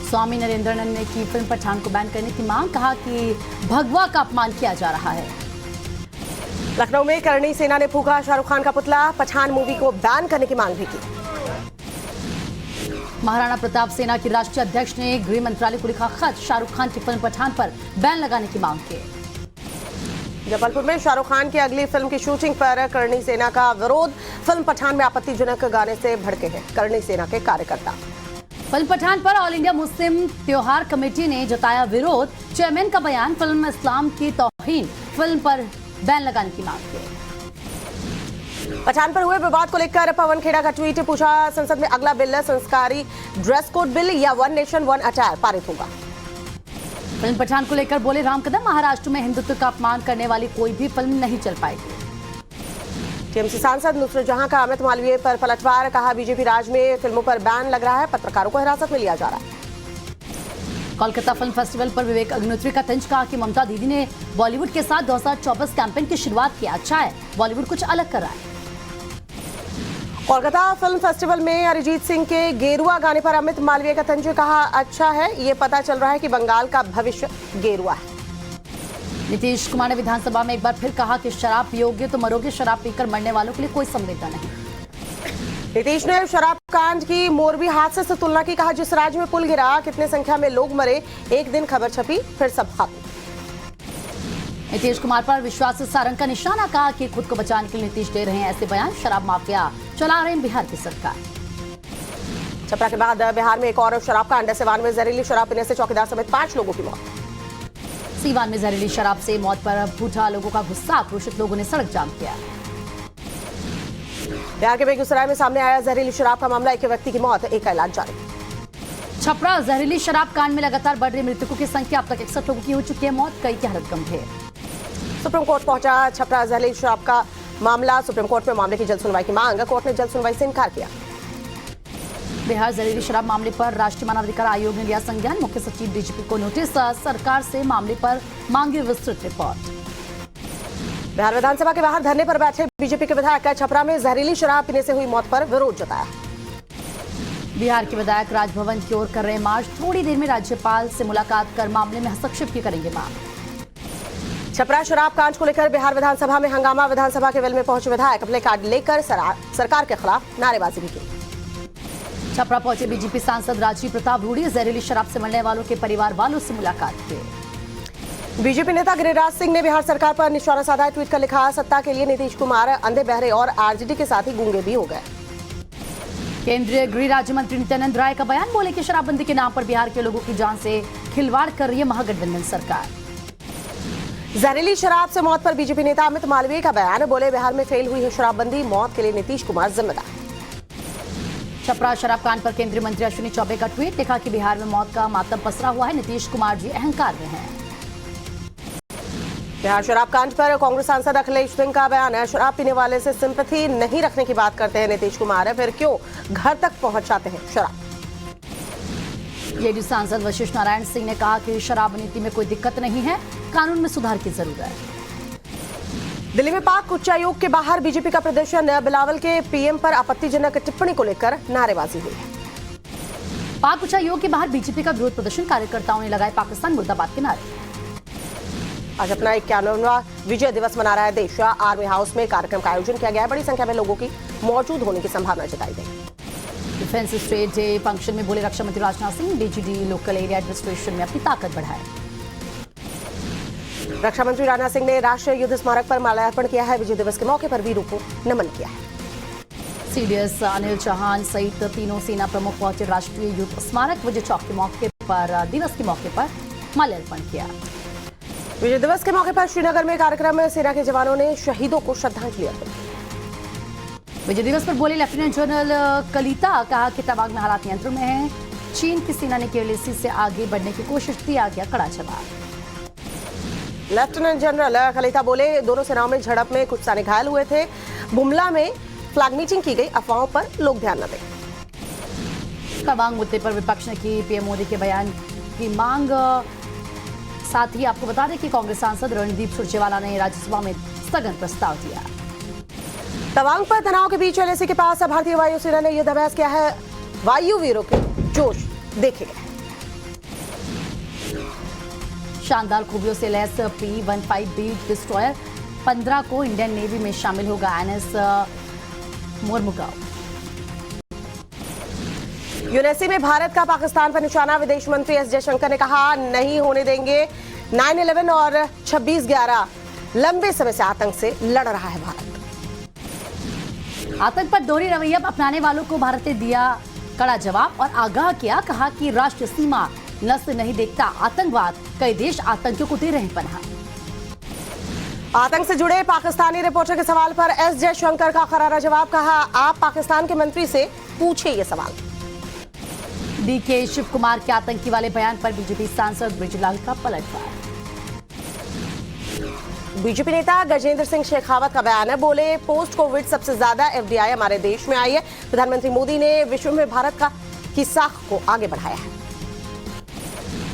स्वामी नरेंद्रनंद ने की फिल्म पठान को बैन करने की मांग। कहा कि भगवा का अपमान किया जा रहा है। लखनऊ में करणी सेना ने फूका शाहरुख खान का पुतला। पठान मूवी को बैन करने की मांग भी की। महाराणा प्रताप सेना के राष्ट्रीय अध्यक्ष ने गृह मंत्रालय को लिखा खत। शाहरुख खान की फिल्म पठान पर बैन लगाने की मांग की। जबलपुर में शाहरुख खान की अगली फिल्म की शूटिंग पर करणी सेना का विरोध। फिल्म पठान में आपत्तिजनक गाने से भड़के हैं करणी सेना के कार्यकर्ता। फिल्म पठान पर ऑल इंडिया मुस्लिम त्योहार कमेटी ने जताया विरोध। चेयरमैन का बयान। फिल्म इस्लाम की तौहीन, फिल्म पर बैन लगाने की मांग की। पठान पर हुए विवाद को लेकर पवन खेड़ा का ट्वीट। पूछा संसद में अगला बिल संस्कारी ड्रेस कोड बिल या वन नेशन वन अटायर पारित होगा। फिल्म पठान को लेकर बोले राम कदम, महाराष्ट्र में हिंदुत्व का अपमान करने वाली कोई भी फिल्म नहीं चल पाएगी। टीएमसी सांसद नुसरत जहां का अमित मालवीय पर पलटवार। कहा बीजेपी राज में फिल्मों पर बैन लग रहा है, पत्रकारों को हिरासत में लिया जा रहा है। कोलकाता फिल्म फेस्टिवल पर विवेक अग्निहोत्री का तंज। कहा कि ममता दीदी ने बॉलीवुड के साथ 2024 कैंपेन की शुरुआत की। अच्छा है, बॉलीवुड कुछ अलग कर रहा है। कोलकाता फिल्म फेस्टिवल में अरिजीत सिंह के गेरुआ गाने पर अमित मालवीय का तंज। कहा अच्छा है, ये पता चल रहा है कि बंगाल का भविष्य गेरुआ है। नीतीश कुमार ने विधानसभा में एक बार फिर कहा कि शराब पियोगे तो मरोगे, शराब पीकर मरने वालों के लिए कोई संवेदना नहीं। नीतीश ने शराब कांड की मोरबी हादसे से तुलना की। कहा जिस राज्य में पुल गिरा, कितने संख्या में लोग मरे, एक दिन खबर छपी फिर सब खत्म। नीतीश कुमार पर विश्वास सारंग का निशाना। कहा कि खुद को बचाने के लिए नीतीश दे रहे हैं ऐसे बयान। शराब माफिया चला रहे हैं बिहार की सरकार। छपरा के बाद बिहार में एक और शराब कांड। सिवान में जहरीली शराब पीने से चौकीदार समेत 5 लोगों की मौत। सीवान में जहरीली शराब से मौत पर फूटा लोगों का गुस्सा। आक्रोशित लोगों ने सड़क जाम किया। बिहार के बेगूसराय में सामने आया जहरीली शराब का मामला। एक व्यक्ति की मौत, एक का इलाज जारी। छपरा जहरीली शराब कांड में लगातार बढ़ रही मृतकों की संख्या। अब तक 61 लोगों की हो चुकी है मौत, कई की हालत गंभीर। सुप्रीम कोर्ट पहुंचा छपरा जहरीली शराब का मामला। सुप्रीम कोर्ट में मामले की जल्द सुनवाई की मांग। कोर्ट ने जल्द सुनवाई से इनकार किया। बिहार जहरीली शराब मामले पर राष्ट्रीय मानवाधिकार आयोग ने लिया संज्ञान। मुख्य सचिव डीजीपी को नोटिस। सरकार से मामले पर मांगी विस्तृत रिपोर्ट। बिहार विधानसभा के बाहर धरने पर बैठे बीजेपी के विधायक। छपरा में जहरीली शराब पीने से हुई मौत पर विरोध जताया। बिहार के विधायक राजभवन की ओर कर रहे मार्च। थोड़ी देर में राज्यपाल से मुलाकात कर मामले में हस्तक्षेप की करेंगे मांग। छपरा शराब कांड को लेकर बिहार विधानसभा में हंगामा। विधानसभा के वेल में पहुंचे विधायक प्ले कार्ड लेकर सरकार के खिलाफ नारेबाजी भी की। छपरा पहुंचे बीजेपी सांसद राजीव प्रताप रूडी। जहरीली शराब से मरने वालों के परिवार वालों से मुलाकात की। बीजेपी नेता गिरिराज सिंह ने बिहार सरकार पर निशाना साधा। ट्वीट कर लिखा सत्ता के लिए नीतीश कुमार अंधे बहरे और आरजेडी के साथ ही गूंगे भी हो गए। केंद्रीय गृह राज्य मंत्री नित्यानंद राय का बयान। बोले कि शराबबंदी के नाम पर बिहार के लोगों की जान से खिलवाड़ कर रही है महागठबंधन सरकार। जहरीली शराब से मौत पर बीजेपी नेता अमित मालवीय का बयान। बोले बिहार में फेल हुई है शराबबंदी, मौत के लिए नीतीश कुमार जिम्मेदार। छपरा शराब कांड पर केंद्रीय मंत्री अश्विनी चौबे का ट्वीट। लिखा कि बिहार में मौत का मातम पसरा हुआ है, नीतीश कुमार जी अहंकार में हैं। बिहार शराब कांड पर कांग्रेस सांसद अखिलेश सिंह का बयान। शराब पीने वाले से सिंपैथी नहीं रखने की बात करते हैं नीतीश कुमार, फिर क्यों घर तक पहुंचाते हैं शराब। जेडीयू सांसद वशिष्ठ नारायण सिंह ने कहा कि शराब नीति में कोई दिक्कत नहीं है, कानून में सुधार की जरूरत है। दिल्ली में पाक उच्चायोग के बाहर बीजेपी का प्रदर्शन। बिलावल के पीएम पर आपत्तिजनक टिप्पणी को लेकर नारेबाजी हुई है। पाक उच्चायोग के बाहर बीजेपी का विरोध प्रदर्शन, कार्यकर्ताओं ने लगाए पाकिस्तान मुर्दाबाद के नारे। आज अपना 91वां विजय दिवस मना रहा है देश। आर्मी हाउस में कार्यक्रम का आयोजन किया गया है। बड़ी संख्या में लोगों की मौजूद होने की संभावना जताई गई। डिफेंस स्टेट डे फंक्शन में बोले रक्षा मंत्री Rajnath Singh, DGD local area administration में अपनी ताकत बढ़ाए। रक्षा मंत्री राजनाथ सिंह ने राष्ट्रीय युद्ध स्मारक पर माल्यार्पण किया है। विजय दिवस के मौके पर वीरों को नमन किया है। सीडीएस अनिल चौहान सहित तीनों सेना प्रमुख पहुंचे राष्ट्रीय युद्ध स्मारक। विजय चौक के मौके पर दिवस के मौके पर माल्यार्पण किया। विजय दिवस के मौके पर श्रीनगर में कार्यक्रम में सेना के जवानों ने शहीदों को श्रद्धांजलि अर्पित की। विजय दिवस पर बोले लेफ्टिनेंट जनरल कलिता, कहा कि तवांग में हालात नियंत्रण में है। चीन की सेना ने केवल इसी से आगे बढ़ने की कोशिश, दिया गया कड़ा जवाब। लेफ्टिनेंट जनरल कलिता बोले दोनों सेनाओं में झड़प में कुछ सैनिक घायल हुए थे। बुमला में फ्लैग मीटिंग की गई, अफवाहों पर लोग ध्यान न दें। तवांग मुद्दे पर विपक्ष ने की पीएम मोदी के बयान की मांग। साथ ही आपको बता दें कि कांग्रेस सांसद रणदीप सुरजेवाला ने राज्यसभा में स्थगन प्रस्ताव दिया। तवांग पर तनाव के बीच एलएसी के पास भारतीय वायुसेना ने युद्धाभ्यास किया है। वायु वीरों के जोश देखे गए। शानदार खूबियों से लैस P-15B डिस्ट्रॉयर 15 को इंडियन नेवी में शामिल होगा एनएस मोरमुगांव। यूएनएससी में भारत का पाकिस्तान पर निशाना। विदेश मंत्री एस जयशंकर ने कहा नहीं होने देंगे। 9/11 और 26/11 लंबे समय से आतंक से लड़ रहा है भारत। आतंक पर दोहरी रवैया अपनाने वालों को भारत ने दिया कड़ा जवाब और आगाह किया। कहा कि राष्ट्र सीमा नस्ल नहीं देखता आतंकवाद, कई देश आतंकियों को दे रहे पनाह। आतंक से जुड़े पाकिस्तानी रिपोर्टर के सवाल पर एस जयशंकर का करारा जवाब। कहा आप पाकिस्तान के मंत्री से पूछे ये सवाल। डीके शिव कुमार के आतंकी वाले बयान पर बीजेपी सांसद ब्रिजलाल का पलटवार। बीजेपी नेता गजेंद्र सिंह शेखावत का बयान है। बोले पोस्ट कोविड सबसे ज्यादा एफडीआई हमारे देश में आई है। प्रधानमंत्री मोदी ने विश्व में भारत की साख को आगे बढ़ाया है।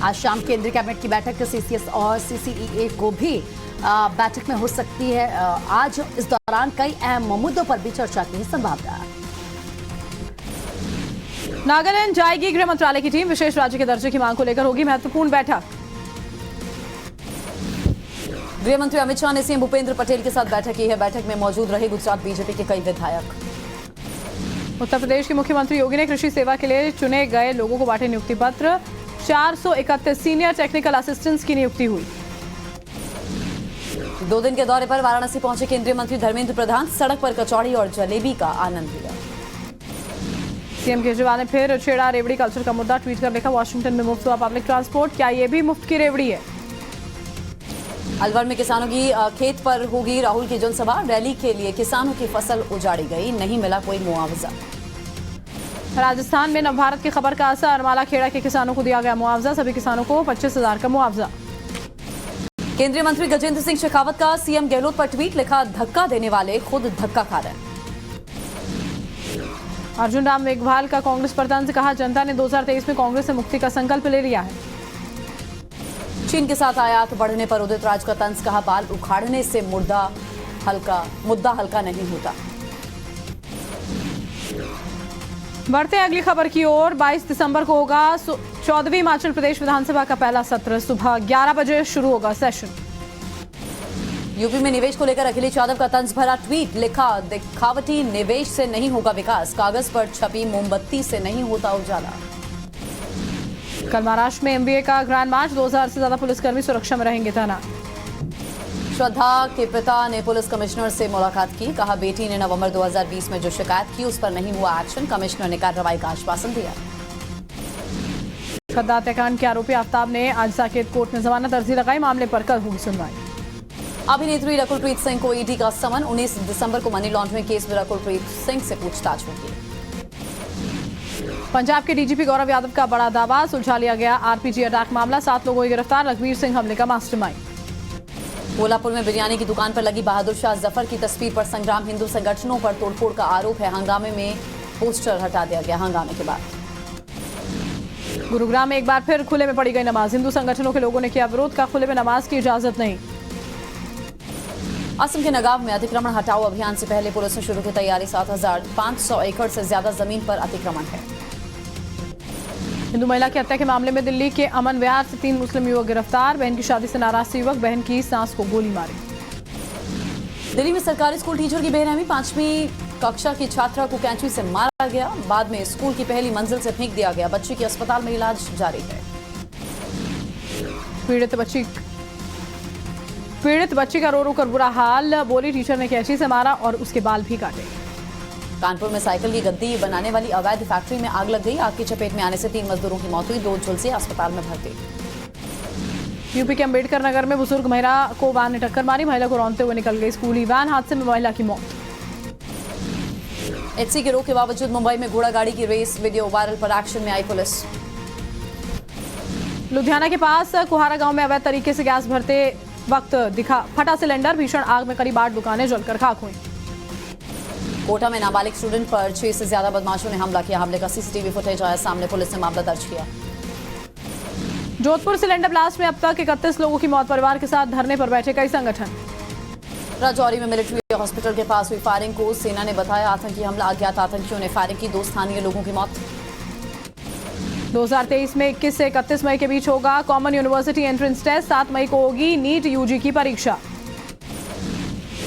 आज शाम केंद्रीय कैबिनेट की बैठक सीसीएस और सीसीईए को भी बैठक में हो सकती है। आज इस दौरान कई अहम मुद्दों पर भी चर्चा की संभावना। नागालैंड जाएगी गृह मंत्रालय की टीम। विशेष राज्य के दर्जे की मांग को लेकर होगी महत्वपूर्ण बैठक। गृह मंत्री अमित शाह ने सीएम भूपेंद्र पटेल के साथ बैठक की है। बैठक में मौजूद रहे गुजरात बीजेपी के कई विधायक। उत्तर प्रदेश के मुख्यमंत्री योगी ने कृषि सेवा के लिए चुने गए लोगों को बांटे नियुक्ति पत्र। 431 सीनियर टेक्निकल असिस्टेंट्स की नियुक्ति हुई। 2 दिन के दौरे पर वाराणसी पहुंचे केंद्रीय मंत्री धर्मेंद्र प्रधान। सड़क पर कचौड़ी और जलेबी का आनंद लिया। सीएम केजरीवाल ने फिर छेड़ा रेवड़ी कल्चर का मुद्दा। ट्वीट कर लिखा वॉशिंगटन में मुफ्त हुआ पब्लिक ट्रांसपोर्ट, क्या ये भी मुफ्त की रेवड़ी है। अलवर में किसानों की खेत पर होगी राहुल की जनसभा। रैली के लिए किसानों की फसल उजाड़ी गई, नहीं मिला कोई मुआवजा। राजस्थान में नवभारत की खबर का असर। मालाखेड़ा के किसानों को दिया गया मुआवजा। सभी किसानों को 25,000 का मुआवजा। केंद्रीय मंत्री गजेंद्र सिंह शेखावत का सीएम गहलोत पर ट्वीट। लिखा धक्का देने वाले खुद धक्का खा रहे हैं। अर्जुन राम मेघवाल का कांग्रेस पर तंज। कहा जनता ने 2023 में कांग्रेस से मुक्ति का संकल्प ले लिया है। चीन के साथ आयात बढ़ने पर उदित राज का तंज। कहा बाल उखाड़ने से मुद्दा हल्का नहीं होता। बढ़ते हैं अगली खबर की ओर। 22 दिसंबर को होगा 14वीं हिमाचल प्रदेश विधानसभा का पहला सत्र। सुबह 11 बजे शुरू होगा सेशन। यूपी में निवेश को लेकर अखिलेश यादव का तंज भरा ट्वीट। लिखा दिखावटी निवेश से नहीं होगा विकास, कागज पर छपी मोमबत्ती से नहीं होता उजाला। कल महाराष्ट्र में एमबीए का ग्रैंड मार्च। 2000 से ज्यादा पुलिसकर्मी सुरक्षा में रहेंगे तैनात। श्रद्धा के पिता ने पुलिस कमिश्नर से मुलाकात की। कहा बेटी ने नवंबर 2020 में जो शिकायत की उस पर नहीं हुआ एक्शन। कमिश्नर ने कार्रवाई का आश्वासन दिया। श्रद्धा हत्याकांड के आरोपी आफ्ताब ने आज साकेत कोर्ट में जमानत अर्जी लगाई। मामले पर कल होगी सुनवाई। अभिनेत्री रकुलप्रीत सिंह को ईडी का समन। 19 दिसंबर को मनी लॉन्ड्रिंग केस में रकुलप्रीत सिंह से पूछताछ होगी। पंजाब के डीजीपी गौरव यादव का बड़ा दावा। सुलझा लिया गया आरपीजी अटैक मामला। 7 लोगों की गिरफ्तार। रघुवीर सिंह हमले का मास्टरमाइंड। कोल्हापुर में बिरयानी की दुकान पर लगी बहादुर शाह जफर की तस्वीर पर संग्राम। हिंदू संगठनों पर तोड़फोड़ का आरोप है। हंगामे में पोस्टर हटा दिया गया। हंगामे के बाद गुरुग्राम में एक बार फिर खुले में पड़ी गई नमाज। हिंदू संगठनों के लोगों ने किया विरोध। का खुले में नमाज की इजाजत नहीं। असम के नगाव में अतिक्रमण हटाओ अभियान से पहले पुलिस ने शुरू की तैयारी। 7,500 एकड़ से ज्यादा जमीन पर अतिक्रमण है। हिंदू महिला की हत्या के मामले में दिल्ली के अमन विहार से 3 मुस्लिम युवक गिरफ्तार। बहन की शादी से नाराज युवक बहन की सास को गोली मारी। दिल्ली में सरकारी स्कूल टीचर की बेरहमी, 5वीं कक्षा की छात्रा को कैंची से मारा गया, बाद में स्कूल की पहली मंजिल से फेंक दिया गया। बच्ची की अस्पताल में इलाज जारी है। पीड़ित बच्ची का रो रो कर बुरा हाल, बोली टीचर ने कैंची से मारा और उसके बाल भी काटे। कानपुर में साइकिल की गद्दी बनाने वाली अवैध फैक्ट्री में आग लग गई। आग की चपेट में आने से 3 मजदूरों की मौत हुई, 2 झुलसे अस्पताल में भर्ती। यूपी के अम्बेडकर नगर में बुजुर्ग महिला को वैन ने टक्कर मारी, महिला को रौंदते हुए निकल गई स्कूली वैन, हादसे में महिला की मौत। एचसी के रोक के बावजूद मुंबई में घोड़ा गाड़ी की रेस, वीडियो वायरल पर एक्शन में आई पुलिस। लुधियाना के पास कुहारा गांव में अवैध तरीके से गैस भरते वक्त दिखा फटा सिलेंडर, भीषण आग में करीब 8 दुकानें जलकर खाक हुई। कोटा में नाबालिग स्टूडेंट पर 6 से ज्यादा बदमाशों ने हमला किया, हमले का सीसीटीवी फुटेज आया सामने, पुलिस ने मामला दर्ज किया। जोधपुर सिलेंडर ब्लास्ट में अब तक 31 लोगों की मौत, परिवार के साथ धरने पर बैठे कई संगठन। राजौरी में मिलिट्री हॉस्पिटल के पास हुई फायरिंग को सेना ने बताया आतंकी हमला, अज्ञात आतंकियों ने फायरिंग की, 2 स्थानीय लोगों की मौत। 2023 में 21 से 31 मई के बीच होगा कॉमन यूनिवर्सिटी एंट्रेंस टेस्ट, 7 मई को होगी नीट यूजी की परीक्षा।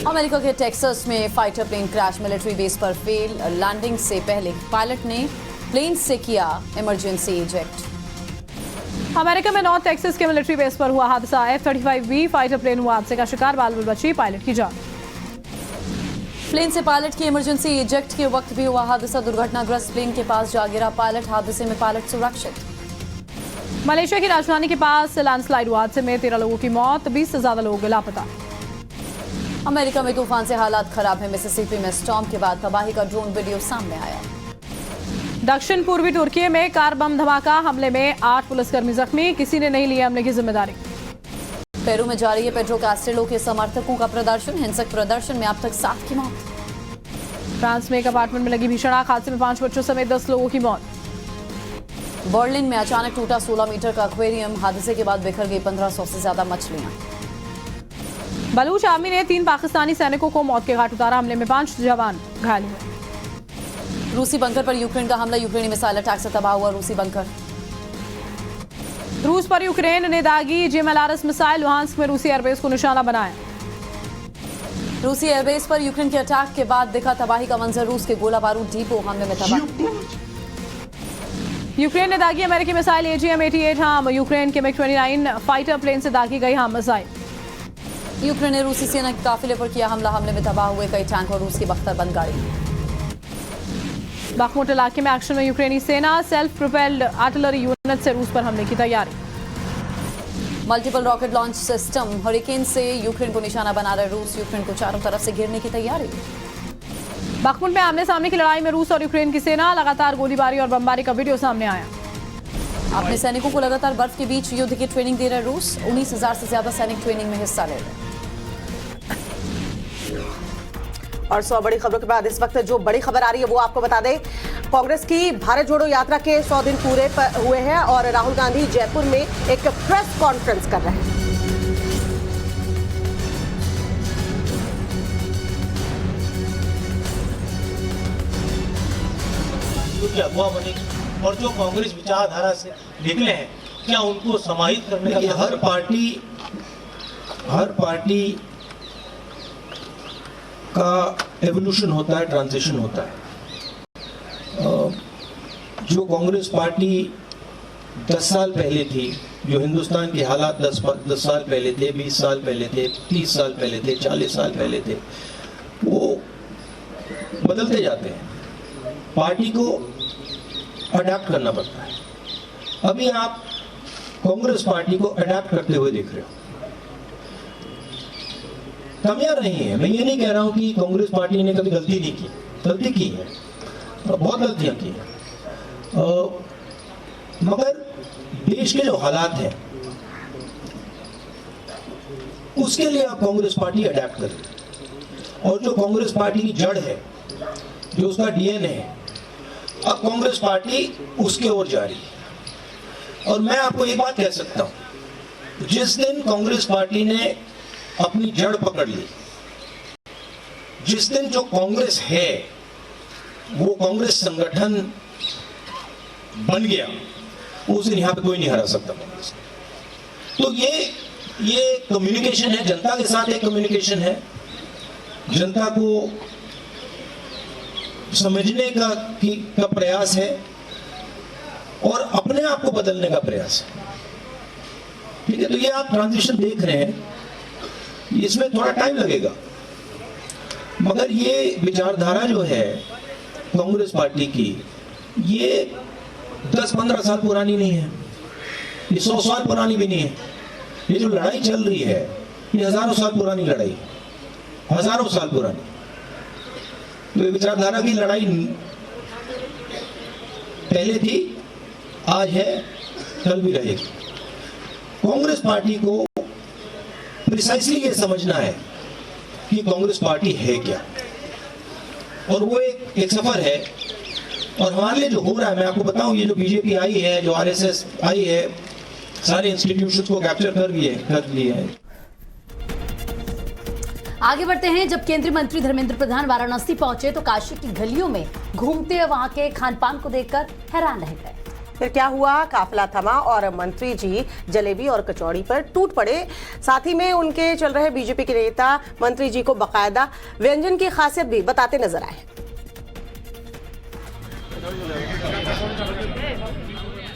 अमेरिका के टेक्सास में fighter plane crash, military base पर फेल, लैंडिंग से पहले पायलट ने प्लेन से किया इमरजेंसी इजेक्ट। अमेरिका में नॉर्थ टेक्सास के मिलिट्री बेस पर हुआ हादसा, F-35B फाइटर प्लेन हुआ हादसे का शिकार, बाल बाल बची पायलट की जान। प्लेन से पायलट की इमरजेंसी इजेक्ट के वक्त भी हुआ हादसा, दुर्घटनाग्रस्त प्लेन के पास जा गिरा पायलट, हादसे में पायलट सुरक्षित। मलेशिया की राजधानी के पास लैंडस्लाइड हुआ, हादसे में 13 लोगों की मौत, 20 से ज्यादा लोग लापता। अमेरिका में तूफान से हालात खराब है, मिसिसिपी में स्टॉर्म के बाद तबाही का ड्रोन वीडियो सामने आया। दक्षिण पूर्वी तुर्की में कार बम धमाका, हमले में 8 पुलिसकर्मी जख्मी, किसी ने नहीं लिया हमले की जिम्मेदारी। पेरू में जारी है पेड्रो कैस्टेलो के समर्थकों का प्रदर्शन, हिंसक प्रदर्शन में अब तक 7 की मौत। फ्रांस में एक अपार्टमेंट में लगी भीषण आग, हादसे में 5 बच्चों समेत 10 लोगों की मौत। बर्लिन में अचानक टूटा 16 मीटर का एक्वेरियम, हादसे के बाद बिखर गई 1500 से ज्यादा मछलियां। बलूच आर्मी ने 3 पाकिस्तानी सैनिकों को मौत के घाट उतारा, हमले में 5 जवान घायल हुए। रूसी बंकर पर यूक्रेन का हमला, यूक्रेनी मिसाइल अटैक से तबाह हुआ रूसी बंकर। रूस पर यूक्रेन ने दागी GMLRS मिसाइल, लुहांस्क में रूसी एयरबेस को निशाना बनाया। रूसी एयरबेस पर यूक्रेन के अटैक के बाद दिखा तबाही का मंजर, रूस के गोला बारूद डिपो हमले में तबाह। यूक्रेन ने दागी अमेरिकी मिसाइल AGM-88 हाम, यूक्रेन के MiG-29 फाइटर प्लेन से दागी गई हाम मिसाइल। यूक्रेन ने रूसी सेना के काफिले पर किया हमला, हमले में तबाह हुए कई टैंक और रूस की बख्तरबंद गाड़ी। बाखमुट इलाके में एक्शन में यूक्रेनी सेना, सेल्फ प्रोपेल्ड आर्टिलरी यूनिट से रूस पर हमले की तैयारी। Multiple rocket launch system hurricane से यूक्रेन को निशाना बना रहे रूस, यूक्रेन को चारों तरफ से घेरने की तैयारी। बाखमुट में आमने सामने की लड़ाई में रूस और यूक्रेन की सेना, लगातार गोलीबारी और बमबारी का वीडियो सामने आया। अपने सैनिकों को लगातार बर्फ के बीच युद्ध की ट्रेनिंग दे रहे रूस, 19,000 से ज्यादा सैनिक ट्रेनिंग में हिस्सा ले रहे। और 100 बड़ी खबरों के बाद इस वक्त जो बड़ी खबर आ रही है वो आपको बता दें। कांग्रेस की भारत जोड़ो यात्रा के 100 दिन पूरे हुए हैं और राहुल गांधी जयपुर में एक प्रेस कॉन्फ्रेंस कर रहे हैं। अगवा बने और जो कांग्रेस विचारधारा से निकले हैं, क्या उनको समाहित करने की हर पार्टी का एवोल्यूशन होता है, ट्रांजिशन होता है। जो कांग्रेस पार्टी 10 साल पहले थी, जो हिंदुस्तान के हालात 10 साल पहले थे, 20 साल पहले थे, 30 साल पहले थे, 40 साल पहले थे, वो बदलते जाते हैं। पार्टी को अडैप्ट करना पड़ता है। अभी आप कांग्रेस पार्टी को अडैप्ट करते हुए देख रहे हो। कमियां नहीं है, मैं ये नहीं कह रहा हूं कि कांग्रेस पार्टी ने कभी गलती नहीं की, गलती की है, बहुत गलतियां की हैं, मगर देश के जो हालात हैं उसके लिए आप कांग्रेस पार्टी अडैप्ट करें। और जो कांग्रेस पार्टी की जड़ है, जो उसका डीएनए है, अब कांग्रेस पार्टी उसके ओर जा रही है। और मैं आपको एक बात कह सकता हूं, जिस दिन कांग्रेस पार्टी ने अपनी जड़ पकड़ ली, जिस दिन जो कांग्रेस है वो कांग्रेस संगठन बन गया, उस दिन यहाँ पे कोई नहीं हरा सकता कांग्रेस। तो ये कम्युनिकेशन है, जनता के साथ एक कम्युनिकेशन है, जनता को समझने का प्रयास है और अपने आप को बदलने का प्रयास है। ठीक है, तो ये आप ट्रांजिशन देख रहे हैं, इसमें थोड़ा टाइम लगेगा, मगर ये विचारधारा जो है कांग्रेस पार्टी की, ये 10-15 साल पुरानी नहीं है, ये 100 साल पुरानी भी नहीं है। ये जो लड़ाई चल रही है ये हजारों साल पुरानी लड़ाई, हजारों साल पुरानी। तो ये विचारधारा की लड़ाई पहले थी, आज है, कल भी रहेगी। कांग्रेस पार्टी को प्रिसाइसली ये समझना है कि कांग्रेस पार्टी है क्या, और वो एक सफर है। और हमारे लिए जो हो रहा है, मैं आपको बताऊं, ये जो बीजेपी आई है, जो आरएसएस आई है, सारे इंस्टीट्यूशंस को कैप्चर कर लिए हैं। आगे बढ़ते हैं। जब केंद्रीय मंत्री धर्मेंद्र प्रधान वाराणसी पहुंचे तो काशी की गलियों में घूमते हुए वहां के खान पान को देखकर हैरान रह गए। फिर क्या हुआ, काफिला थमा और मंत्री जी जलेबी और कचौड़ी पर टूट पड़े। साथ ही में उनके चल रहे बीजेपी के नेता मंत्री जी को बकायदा व्यंजन की खासियत भी बताते नजर आए।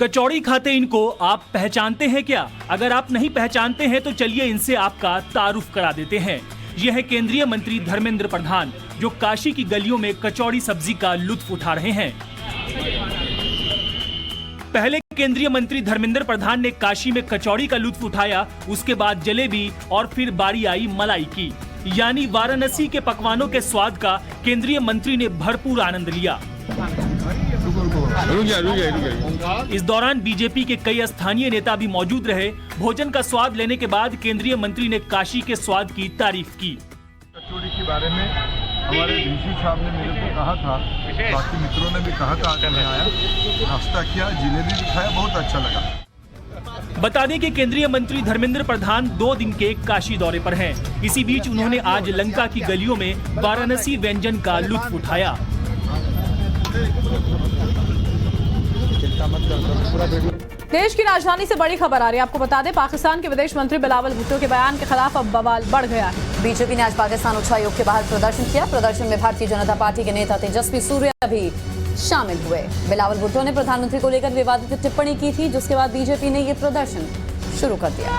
कचौड़ी खाते इनको आप पहचानते हैं क्या? अगर आप नहीं पहचानते हैं तो चलिए इनसे आपका तारुफ करा देते हैं। यह है केंद्रीय मंत्री धर्मेंद्र प्रधान, जो काशी की गलियों में कचौड़ी सब्जी का लुत्फ उठा रहे हैं। पहले केंद्रीय मंत्री धर्मेंद्र प्रधान ने काशी में कचौड़ी का लुत्फ उठाया, उसके बाद जलेबी और फिर बारी आई मलाई की। यानी वाराणसी के पकवानों के स्वाद का केंद्रीय मंत्री ने भरपूर आनंद लिया। इस दौरान बीजेपी के कई स्थानीय नेता भी मौजूद रहे। भोजन का स्वाद लेने के बाद केंद्रीय मंत्री ने काशी के स्वाद की तारीफ की। कचौड़ी के बारे में हमारे डीसी साहब ने मेरे को कहा था, बाकी मित्रों ने भी कहा था, आकर मैं आया, नाश्ता किया, जिलेबी भी खाया, बहुत अच्छा लगा। बता दें कि केंद्रीय मंत्री धर्मेंद्र प्रधान 2 दिन के काशी दौरे पर हैं। इसी बीच उन्होंने आज लंका की गलियों में वाराणसी व्यंजन का लुत्फ उठाया। देश की राजधानी से बड़ी खबर आ रही है। आपको बता दें, पाकिस्तान के विदेश मंत्री बिलावल भुट्टो के बयान के खिलाफ अब बवाल बढ़ गया है। बीजेपी ने आज पाकिस्तान उच्चायोग के बाहर प्रदर्शन किया। प्रदर्शन में भारतीय जनता पार्टी के नेता तेजस्वी सूर्या भी शामिल हुए। बिलावल भुट्टो ने प्रधानमंत्री को लेकर विवादित टिप्पणी की थी, जिसके बाद बीजेपी ने ये प्रदर्शन शुरू कर दिया।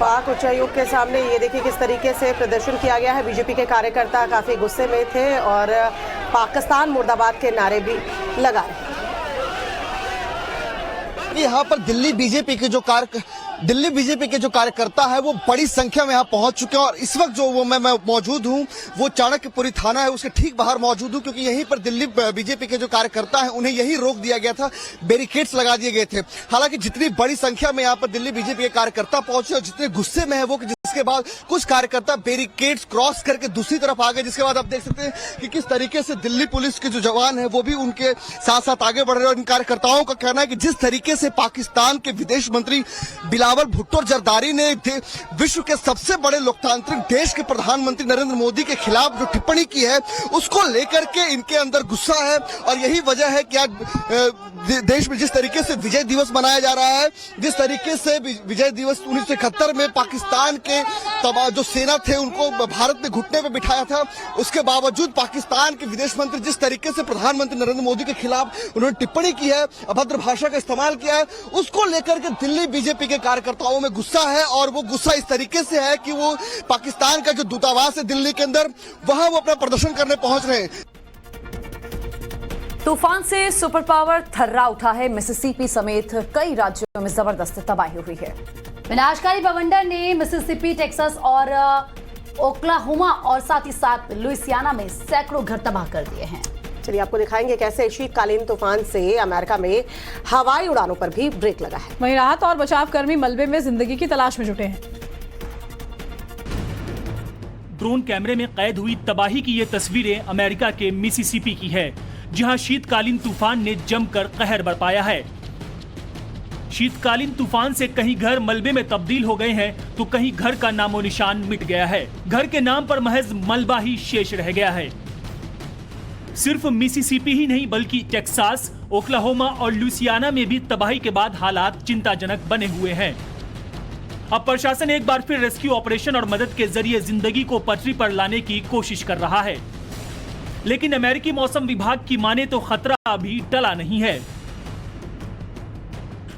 पाक उच्चायोग के सामने ये देखिए किस तरीके से प्रदर्शन किया गया है। बीजेपी के कार्यकर्ता काफी गुस्से में थे और पाकिस्तान मुर्दाबाद के नारे भी लगा रहे हैं। यहाँ पर दिल्ली बीजेपी के जो कार्यकर्ता है वो बड़ी संख्या में यहाँ पहुंच चुके हैं और इस वक्त जो मैं मौजूद हूँ वो चाणक्यपुरी थाना है उसके ठीक बाहर मौजूद हूँ, क्योंकि यहीं पर दिल्ली बीजेपी के जो कार्यकर्ता हैं उन्हें यही रोक दिया गया था, बैरिकेड्स लगा दिए गए थे। हालांकि जितनी बड़ी संख्या में यहाँ पर दिल्ली बीजेपी के कार्यकर्ता पहुंचे और जितने गुस्से में है वो, जिसके बाद कुछ कार्यकर्ता बैरिकेड्स क्रॉस करके दूसरी तरफ आ गए, जिसके बाद आप देख सकते हैं कि किस तरीके से दिल्ली पुलिस के जो जवान है वो भी उनके साथ साथ आगे बढ़ रहे हैं। और इन कार्यकर्ताओं का कहना है कि जिस तरीके से पाकिस्तान के विदेश मंत्री बिलावल भुट्टो जरदारी ने विश्व के सबसे बड़े लोकतांत्रिक देश के प्रधानमंत्री नरेंद्र मोदी के खिलाफ जो टिप्पणी की है उसको लेकर के इनके अंदर गुस्सा है। और यही वजह है कि आज देश में जिस तरीके से विजय दिवस मनाया जा रहा है, जिस तरीके से विजय दिवस 1971 में पाकिस्तान के जो सेना थे उनको भारत में घुटने पे बिठाया था, उसके बावजूद पाकिस्तान के विदेश मंत्री जिस तरीके से प्रधानमंत्री नरेंद्र मोदी के खिलाफ उन्होंने टिप्पणी की है, अभद्र भाषा का इस्तेमाल किया है, उसको लेकर के दिल्ली बीजेपी के कार्यकर्ताओं में गुस्सा है। और वो गुस्सा इस तरीके से है कि वो पाकिस्तान का जो दूतावास है दिल्ली के अंदर, वहां वो अपना प्रदर्शन करने पहुंच रहे हैं। तूफान से सुपर पावर थर्रा उठा है। मिसिसिपी समेत कई राज्यों में जबरदस्त तबाही हुई है। विनाशकारी बवंडर ने मिसिसिपी, टेक्सास और ओक्लाहोमा और साथ ही साथ लुइसियाना में सैकड़ों घर तबाह कर दिए हैं। चलिए आपको दिखाएंगे कैसे शीतकालीन तूफान से अमेरिका में हवाई उड़ानों पर भी ब्रेक लगा है। वहीं राहत और बचाव कर्मी मलबे में जिंदगी की तलाश में जुटे हैं। ड्रोन कैमरे में कैद हुई तबाही की ये तस्वीरें अमेरिका के मिसिसिपी की है, जहां शीतकालीन तूफान ने जमकर कहर बरपाया है। शीतकालीन तूफान से कहीं घर मलबे में तब्दील हो गए हैं तो कहीं घर का नामो निशान मिट गया है। घर के नाम पर महज मलबा ही शेष रह गया है। सिर्फ मिसिसिपी ही नहीं बल्कि टेक्सास, ओक्लाहोमा और लुइसियाना में भी तबाही के बाद हालात चिंताजनक बने हुए हैं। अब प्रशासन एक बार फिर रेस्क्यू ऑपरेशन और मदद के जरिए जिंदगी को पटरी पर लाने की कोशिश कर रहा है, लेकिन अमेरिकी मौसम विभाग की माने तो खतरा अभी टला नहीं है।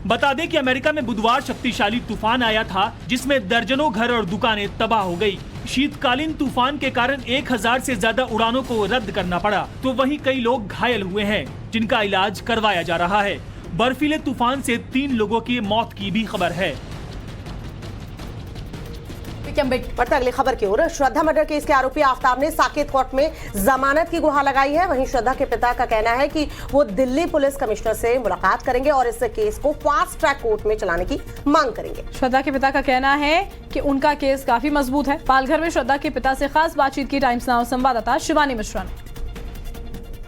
बता दें कि अमेरिका में बुधवार शक्तिशाली तूफान आया था जिसमें दर्जनों घर और दुकानें तबाह हो गई। शीतकालीन तूफान के कारण 1000 से ज्यादा उड़ानों को रद्द करना पड़ा, तो वहीं कई लोग घायल हुए हैं जिनका इलाज करवाया जा रहा है। बर्फीले तूफान से 3 लोगों की मौत की भी खबर है। बढ़ते अगली खबर की ओर। श्रद्धा मर्डर केस के आरोपी आफ्ताब ने साकेत कोर्ट में जमानत की गुहार लगाई है। वहीं श्रद्धा के पिता का कहना है कि वो दिल्ली पुलिस कमिश्नर से मुलाकात करेंगे और इस केस को फास्ट ट्रैक कोर्ट में चलाने की मांग करेंगे। श्रद्धा के पिता का कहना है कि उनका केस काफी मजबूत है। पालघर में श्रद्धा के पिता से खास बातचीत की टाइम्स नाउ संवाददाता शिवानी मिश्रा ने।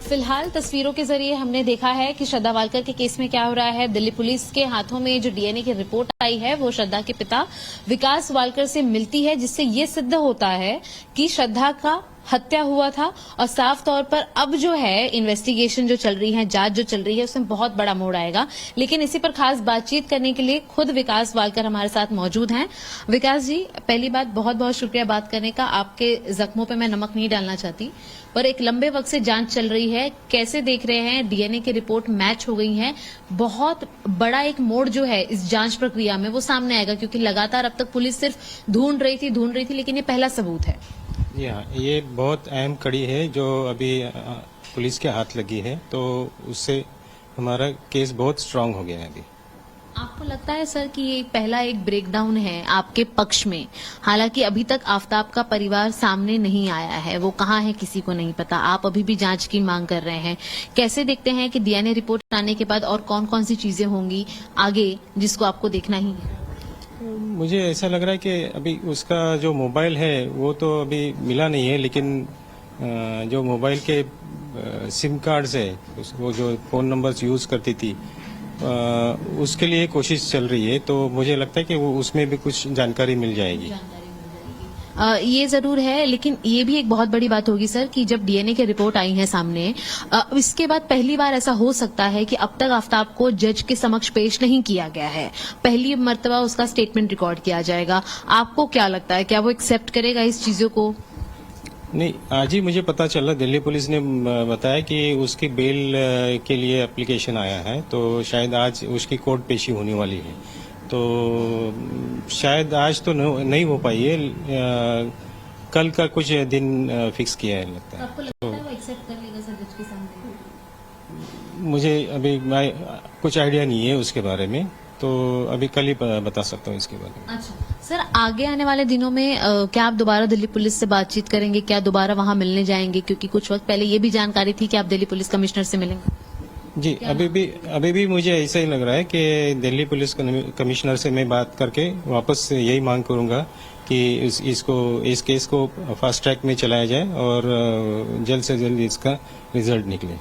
फिलहाल तस्वीरों के जरिए हमने देखा है कि श्रद्धा वालकर के केस में क्या हो रहा है। दिल्ली पुलिस के हाथों में जो डीएनए की रिपोर्ट आई है वो श्रद्धा के पिता विकास वालकर से मिलती है, जिससे ये सिद्ध होता है कि श्रद्धा का हत्या हुआ था। और साफ तौर पर अब जो है इन्वेस्टिगेशन जो चल रही है, जांच जो चल रही है, उसमें बहुत बड़ा मोड़ आएगा। लेकिन इसी पर खास बातचीत करने के लिए खुद विकास वालकर हमारे साथ मौजूद हैं। विकास जी, पहली बात बहुत बहुत शुक्रिया बात करने का। आपके जख्मों पे मैं नमक नहीं डालना चाहती, पर एक लंबे वक्त से जांच चल रही है, कैसे देख रहे हैं? डीएनए की रिपोर्ट मैच हो गई है, बहुत बड़ा एक मोड़ जो है इस जांच प्रक्रिया में वो सामने आएगा, क्योंकि लगातार अब तक पुलिस सिर्फ ढूंढ रही थी, लेकिन ये पहला सबूत है। जी हाँ, ये बहुत अहम कड़ी है जो अभी पुलिस के हाथ लगी है, तो उससे हमारा केस बहुत स्ट्रांग हो गया है अभी। आपको लगता है सर कि ये पहला एक ब्रेकडाउन है आपके पक्ष में? हालांकि अभी तक आफ्ताब का परिवार सामने नहीं आया है, वो कहाँ है किसी को नहीं पता। आप अभी भी जांच की मांग कर रहे हैं, कैसे देखते हैं कि डीएनए रिपोर्ट आने के बाद और कौन कौन सी चीजें होंगी आगे जिसको आपको देखना ही है? मुझे ऐसा लग रहा है कि अभी उसका जो मोबाइल है वो तो अभी मिला नहीं है, लेकिन जो मोबाइल के सिम कार्ड्स है, वो जो फोन नंबर्स यूज करती थी, उसके लिए कोशिश चल रही है। तो मुझे लगता है कि वो उसमें भी कुछ जानकारी मिल जाएगी। ये जरूर है, लेकिन ये भी एक बहुत बड़ी बात होगी सर कि जब डीएनए की रिपोर्ट आई है सामने, इसके बाद पहली बार ऐसा हो सकता है कि अब तक आफ्ताब को जज के समक्ष पेश नहीं किया गया है, पहली मर्तबा उसका स्टेटमेंट रिकॉर्ड किया जाएगा। आपको क्या लगता है, क्या वो एक्सेप्ट करेगा इस चीजों को? नहीं, आज ही मुझे पता चला, दिल्ली पुलिस ने बताया कि उसकी बेल के लिए एप्लीकेशन आया है, तो शायद आज उसकी कोर्ट पेशी होने वाली है। तो शायद आज तो नहीं हो पाई है, कल का कुछ दिन फिक्स किया है लगता है। आपको लगता है वो एक्सेप्ट कर लेगा सर जज के सामने? मुझे अभी कुछ आइडिया नहीं है उसके बारे में, तो अभी कल ही बता सकता हूँ इसके बारे में। अच्छा सर, आगे आने वाले दिनों में क्या आप दोबारा दिल्ली पुलिस से बातचीत करेंगे? क्या दोबारा वहां मिलने जाएंगे? क्योंकि कुछ वक्त पहले ये भी जानकारी थी कि आप दिल्ली पुलिस कमिश्नर से मिलेंगे। जी, अभी भी मुझे ऐसा ही लग रहा है कि दिल्ली पुलिस कमिश्नर से मैं बात करके वापस यही मांग करूंगा कि इस केस को फास्ट ट्रैक में चलाया जाए और जल्द से जल्द इसका रिजल्ट निकले।